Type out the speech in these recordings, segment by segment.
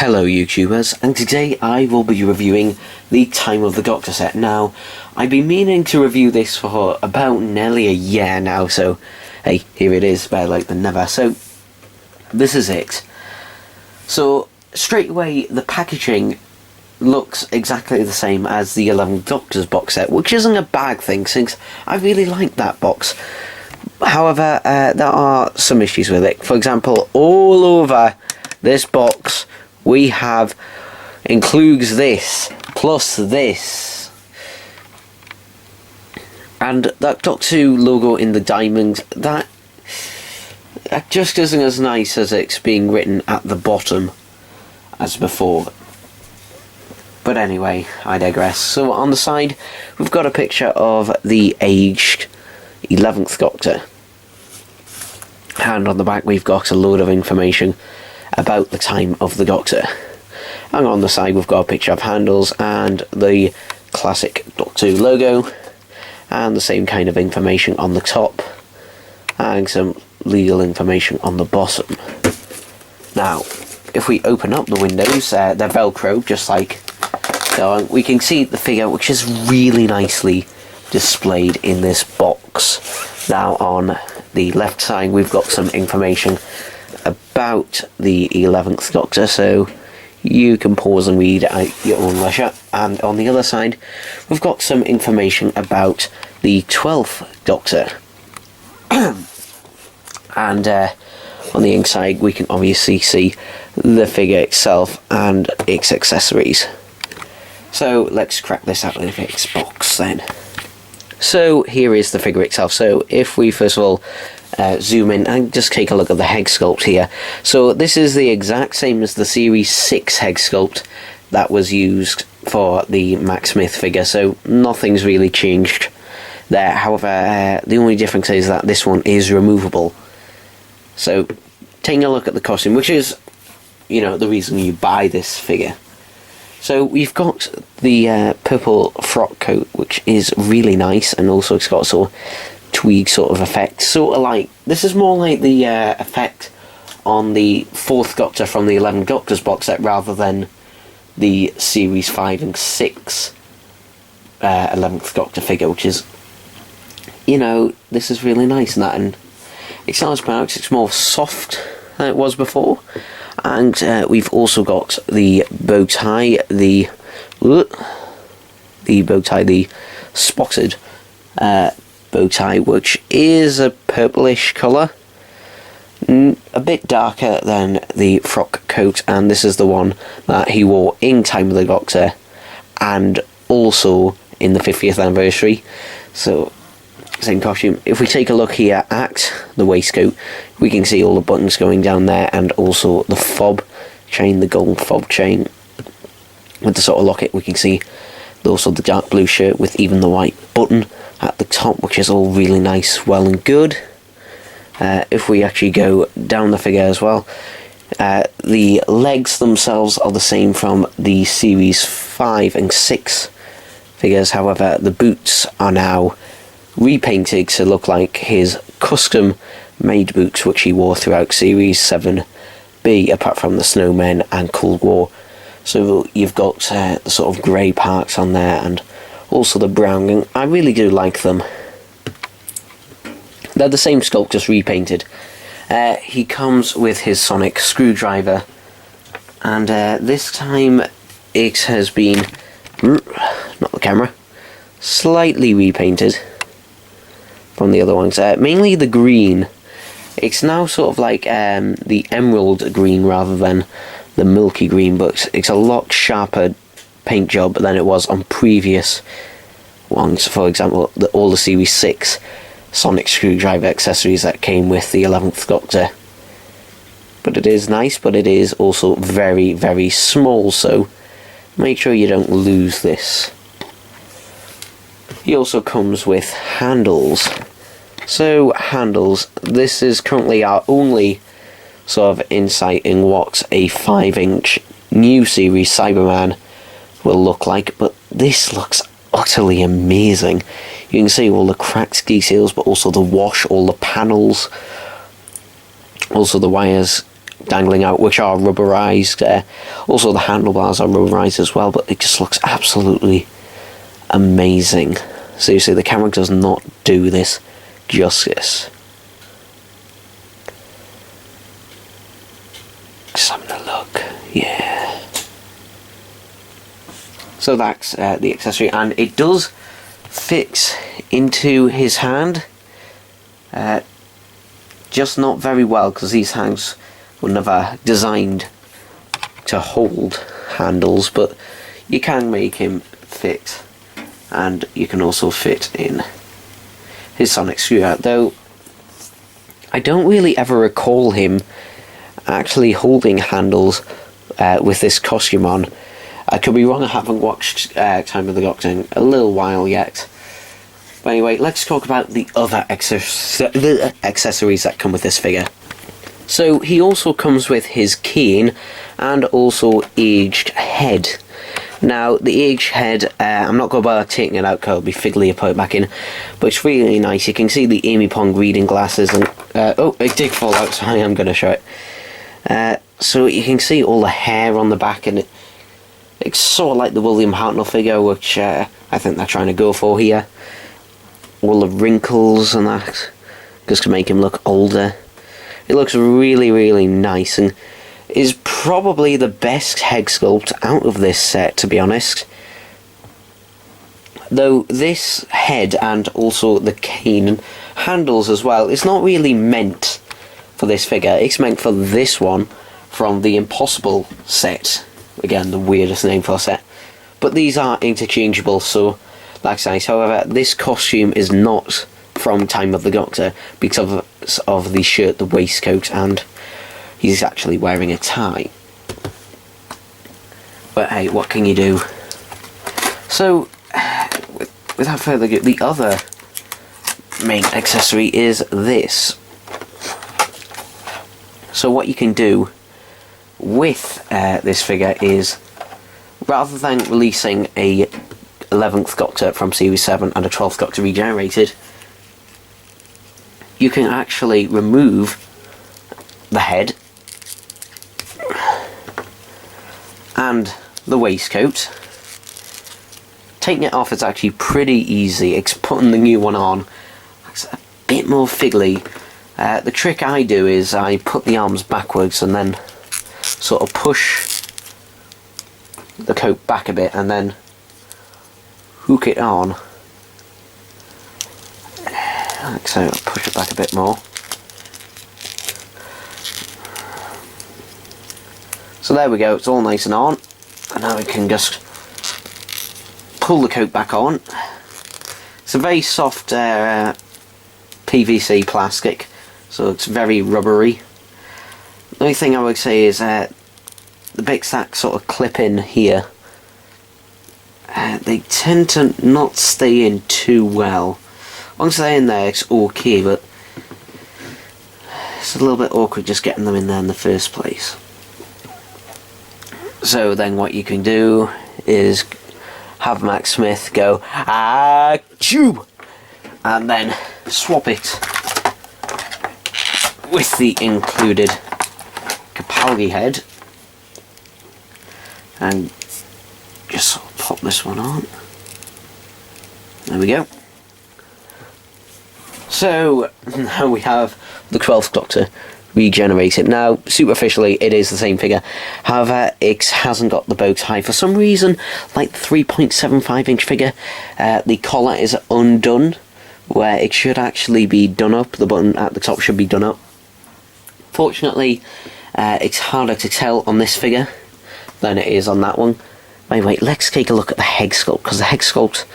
Hello YouTubers, and today I will be reviewing the Time of the Doctor set. Now, I've been meaning to review this for about nearly a year now, so hey, here it is, better late than never. So, this is it. So, straight away, the packaging looks exactly the same as the 11th Doctor's box set, which isn't a bad thing, since I really like that box. However, there are some issues with it. For example, all over this box we have includes this plus this, and that Doctor Who logo in the diamond, that just isn't as nice as it's being written at the bottom as before. But anyway, I digress. So on the side we've got a picture of the aged 11th Doctor, and on the back we've got a load of information about the Time of the Doctor. And on the side we've got a picture of handles and the classic Doctor Who logo, and the same kind of information on the top, and some legal information on the bottom. Now, if we open up the windows, they're Velcro, just like so. We can see the figure, which is really nicely displayed in this box. Now, on the left side we've got some information about the 11th Doctor, so you can pause and read at your own leisure. And on the other side we've got some information about the 12th Doctor. And on the inside we can obviously see the figure itself and its accessories. So let's crack this out of its box then. So here is the figure itself. So if we first of all zoom in and just take a look at the head sculpt here. So this is the exact same as the Series 6 head sculpt that was used for the Matt Smith figure, so nothing's really changed there. However, the only difference is that this one is removable. So taking a look at the costume, which is, you know, the reason you buy this figure. So we've got the purple frock coat, which is really nice, and also it's got sort of tweed sort of effect, sort of like, this is more like the effect on the 4th Doctor from the 11th Doctor's box set, rather than the Series 5 and 6 11th Doctor figure, which is, you know, this is really nice and that, and it's not as pronounced, it's more soft than it was before. And we've also got the bow tie, the spotted bow tie, which is a purplish colour, a bit darker than the frock coat, and this is the one that he wore in Time of the Doctor and also in the 50th anniversary. So same costume. If we take a look here at the waistcoat, we can see all the buttons going down there, and also the fob chain, the gold fob chain with the sort of locket. We can see also the dark blue shirt with even the white button at the top, which is all really nice, well and good. If we actually go down the figure as well, the legs themselves are the same from the Series 5 and 6 figures. However, the boots are now repainted to look like his custom made boots, which he wore throughout Series 7B, apart from the Snowmen and Cold War. So you've got the sort of grey parts on there, and also the brown, and I really do like them. They're the same sculpt, just repainted. He comes with his sonic screwdriver, and this time it has been, not the camera, slightly repainted from the other ones. Mainly the green. It's now sort of like the emerald green rather than the milky green, but it's a lot sharper paint job than it was on previous ones. For example, all the Series 6 sonic screwdriver accessories that came with the 11th Doctor. But it is nice, but it is also very, very small, so make sure you don't lose this. He also comes with handles. So handles, this is currently our only sort of insight in what a 5-inch new series Cyberman will look like, but this looks utterly amazing. You can see all the cracked details, but also the wash, all the panels, also the wires dangling out, which are rubberized. Also, the handlebars are rubberized as well, but it just looks absolutely amazing. Seriously, the camera does not do this justice. Just having a look, yeah. So that's the accessory, and it does fit into his hand. Just not very well, because these hands were never designed to hold handles, but you can make him fit, and you can also fit in his sonic screwdriver, though I don't really ever recall him actually holding handles with this costume on. I could be wrong, I haven't watched Time of the Doctor in a little while yet. But anyway, let's talk about the other accessories that come with this figure. So he also comes with his cane and also aged head. Now the aged head, I'm not going to bother taking it out because it'll be fiddly to put it back in, but it's really nice. You can see the Amy Pond reading glasses, and oh, it did fall out, so I am going to show it. So you can see all the hair on the back, and it's sort of like the William Hartnell figure, which I think they're trying to go for here. All the wrinkles and that, just to make him look older. It looks really, really nice, and is probably the best head sculpt out of this set, to be honest. Though this head and also the cane and handles as well, it's not really meant for this figure. It's meant for this one from the Impossible set. Again, the weirdest name for a set. But these are interchangeable, so that's nice. However, this costume is not from Time of the Doctor because of the shirt, the waistcoat, and he's actually wearing a tie. But hey, what can you do? So, without further ado, the other main accessory is this. So what you can do with this figure is, rather than releasing a 11th Doctor from Series 7 and a 12th Doctor regenerated, you can actually remove the head and the waistcoat. Taking it off is actually pretty easy. It's putting the new one on. It's a bit more fiddly. The trick I do is I put the arms backwards and then sort of push the coat back a bit and then hook it on. Like so, push it back a bit more. So there we go, it's all nice and on. And now we can just pull the coat back on. It's a very soft PVC plastic, so it's very rubbery. The only thing I would say is the bits that sort of clip in here, they tend to not stay in too well. Once they're in there, it's okay, but it's a little bit awkward just getting them in there in the first place. So then what you can do is have Matt Smith go, tube, and then swap it with the included Capaldi head, and just pop this one on. There we go. So now we have the 12th Doctor regenerated. Now, superficially, it is the same figure. However, it hasn't got the bow tie. For some reason, like the 3.75 inch figure, the collar is undone, where it should actually be done up. The button at the top should be done up. Fortunately, it's harder to tell on this figure than it is on that one. Anyway, let's take a look at the head sculpt, because the head sculpt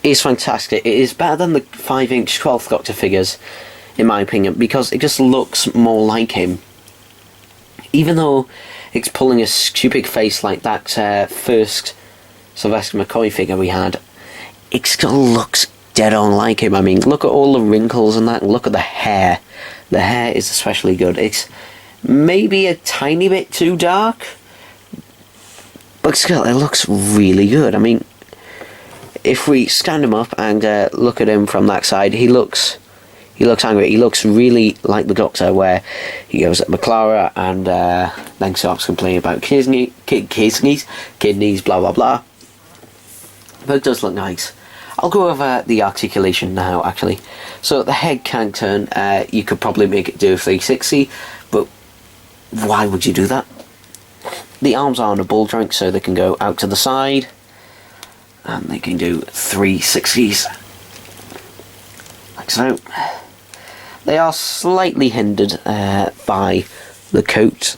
is fantastic. It is better than the 5-inch 12th Doctor figures, in my opinion, because it just looks more like him. Even though it's pulling a stupid face like that first Sylvester McCoy figure we had, it still looks dead on like him. I mean, look at all the wrinkles and that, and look at the hair. The hair is especially good. It's maybe a tiny bit too dark, but still, it looks really good. I mean, if we stand him up and look at him from that side, he looks He looks angry. He looks really like the Doctor, where he goes at McClara and then starts complaining about kidneys, blah blah blah. But it does look nice. I'll go over the articulation now, actually. So the head can turn. You could probably make it do a 360, but why would you do that? The arms are on a ball joint, so they can go out to the side, and they can do 360s, like so. They are slightly hindered by the coat,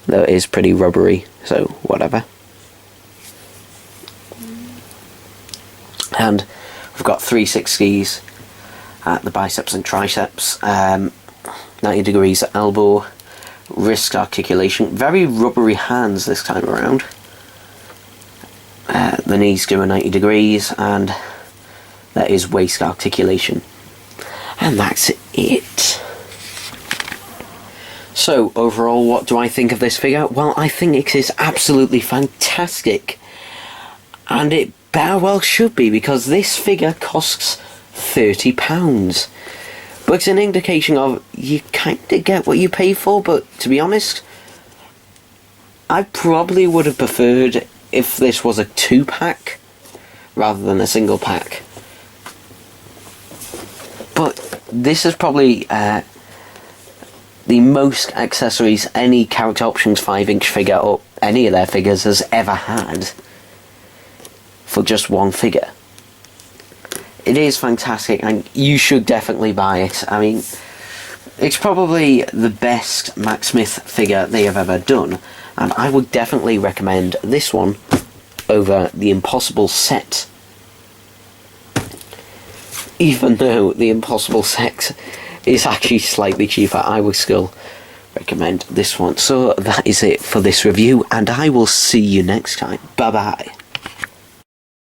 though it is pretty rubbery, so whatever. And we've got 360s at the biceps and triceps, 90 degrees at elbow, wrist articulation, very rubbery hands this time around. The knees do a 90 degrees, and that is waist articulation. And that's it. So, overall, what do I think of this figure? Well, I think it is absolutely fantastic. And it better well should be, because this figure costs £30. But it's an indication of you kind of get what you pay for, but to be honest, I probably would have preferred if this was a 2-pack rather than a single pack. But this is probably the most accessories any Character Options 5-inch figure, or any of their figures, has ever had for just one figure. It is fantastic, and you should definitely buy it. I mean, it's probably the best Matt Smith figure they have ever done, and I would definitely recommend this one over the Impossible set. Even though the Impossible set is actually slightly cheaper, I would still recommend this one. So that is it for this review, and I will see you next time. Bye bye.